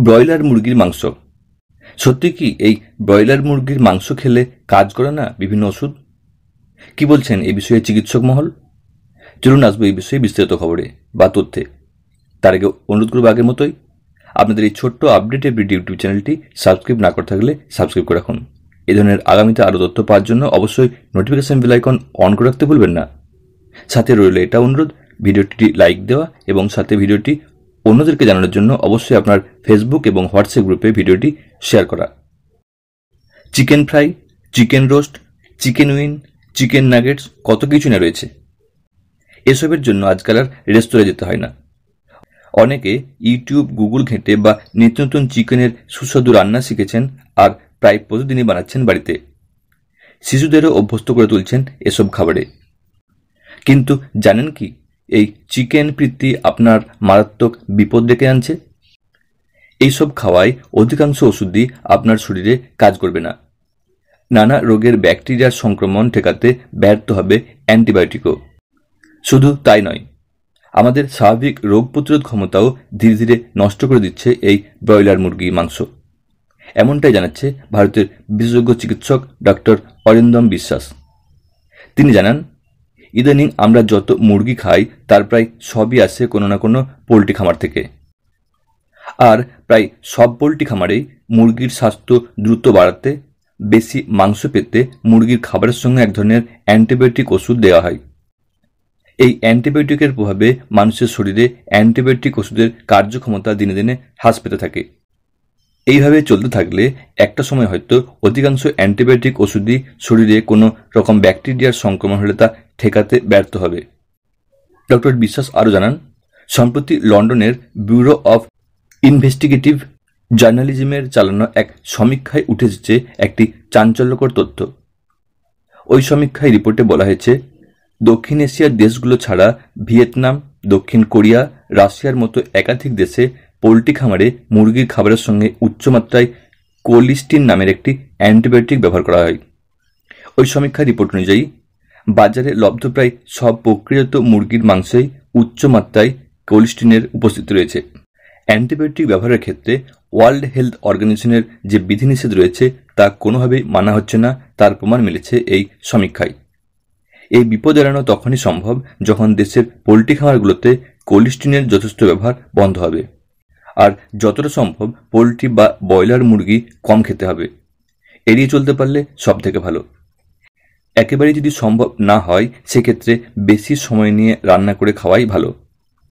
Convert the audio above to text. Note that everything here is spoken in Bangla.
ব্রয়লার মুরগির মাংস। সত্যি কি এই ব্রয়লার মুরগির মাংস খেলে কাজ করে না বিভিন্ন ওষুধ? কি বলছেন এই বিষয়ে চিকিৎসক মহল? চলুন আসবো এই বিষয়ে বিস্তারিত খবরে বা তথ্যে। তার আগে অনুরোধ করবো আগের মতোই আপনাদের এই ছোট্ট আপডেট এভরিডে ইউটিউব চ্যানেলটি সাবস্ক্রাইব না করে থাকলে সাবস্ক্রাইব করে রাখুন। এই ধরনের আগামীতে আরও তথ্য পাওয়ার জন্য অবশ্যই নোটিফিকেশন বেল আইকন অন করে রাখতে ভুলবেন না। সাথে রইল এটা অনুরোধ, ভিডিওটি লাইক দেওয়া এবং সাথে ভিডিওটি অন্যদেরকে জানানোর জন্য অবশ্যই আপনার ফেসবুক এবং হোয়াটসঅ্যাপ গ্রুপে ভিডিওটি শেয়ার করা। Chicken fry, chicken roast, chicken wing, chicken nuggets, কত কিছু না রয়েছে। এসবের জন্য আজকাল আর রেস্তোরাঁ যেতে হয় না। অনেকে ইউটিউব, গুগল ঘেঁটে বা নিত্য নতুন চিকেনের সুস্বাদু রান্না শিখেছেন আর প্রায় প্রতিদিনই বানাচ্ছেন বাড়িতে। শিশুদেরও অভ্যস্ত করে তুলছেন এসব খাবারে। কিন্তু জানেন কি এই চিকেন প্রীতি আপনার মারাত্মক বিপদ ডেকে আনছে? এইসব খাওয়ায় অধিকাংশ ওষুধই আপনার শরীরে কাজ করবে না। নানা রোগের ব্যাকটেরিয়ার সংক্রমণ ঠেকাতে ব্যর্থ হবে অ্যান্টিবায়োটিকও। শুধু তাই নয়, আমাদের স্বাভাবিক রোগ প্রতিরোধ ক্ষমতাও ধীরে ধীরে নষ্ট করে দিচ্ছে এই ব্রয়লার মুরগির মাংস। এমনটাই জানাচ্ছে ভারতের বিশেষজ্ঞ চিকিৎসক ডক্টর অরিন্দম বিশ্বাস। তিনি জানান, ইদানিং আমরা যত মুরগি খাই তার প্রায় সবই আসে কোনো না কোনো পোলট্রি খামার থেকে। আর প্রায় সব পোলট্রি খামারেই মুরগির স্বাস্থ্য দ্রুত বাড়াতে, বেশি মাংস পেতে মুরগির খাবারের সঙ্গে এক ধরনের অ্যান্টিবায়োটিক ওষুধ দেওয়া হয়। এই অ্যান্টিবায়োটিকের প্রভাবে মানুষের শরীরে অ্যান্টিবায়োটিক ওষুধের কার্যক্ষমতা দিনে দিনে হ্রাস পেতে থাকে। এইভাবে চলতে থাকলে একটা সময় হয়তো অধিকাংশ অ্যান্টিবায়োটিক ওষুধই শরীরে কোনো রকম ব্যাকটেরিয়ার সংক্রমণ হলে তা ঠেকাতে ব্যর্থ হবে। ডক্টর বিশ্বাস আরও জানান, সম্প্রতি লন্ডনের ব্যুরো অফ ইনভেস্টিগেটিভ জার্নালিজমের চালানো এক সমীক্ষায় উঠে এসেছে একটি চাঞ্চল্যকর তথ্য। ওই সমীক্ষায় রিপোর্টে বলা হয়েছে, দক্ষিণ এশিয়ার দেশগুলো ছাড়া ভিয়েতনাম, দক্ষিণ কোরিয়া, রাশিয়ার মতো একাধিক দেশে পোলট্রি খামারে মুরগির খাবারের সঙ্গে উচ্চমাত্রায় কোলিস্টিন নামের একটি অ্যান্টিবায়োটিক ব্যবহার করা হয়। ওই সমীক্ষার রিপোর্ট অনুযায়ী বাজারে লব্ধ প্রায় সব প্রক্রিয়াজাত মুরগির মাংসেই উচ্চমাত্রায় কোলিস্টিনের উপস্থিতি রয়েছে। অ্যান্টিবায়োটিক ব্যবহারের ক্ষেত্রে ওয়ার্ল্ড হেলথ অর্গানাইজেশনের যে বিধিনিষেধ রয়েছে তা কোনোভাবেই মানা হচ্ছে না, তার প্রমাণ মিলেছে এই সমীক্ষায়। এই বিপদ এড়ানো তখনই সম্ভব যখন দেশের পোলট্রি খামারগুলোতে কোলিস্টিনের যথেষ্ট ব্যবহার বন্ধ হবে। আর যতটা সম্ভব পোলট্রি বা ব্রয়লার মুরগি কম খেতে হবে। এড়িয়ে চলতে পারলে সব থেকে ভালো। একেবারেই যদি সম্ভব না হয় সেক্ষেত্রে বেশি সময় নিয়ে রান্না করে খাওয়াই ভালো।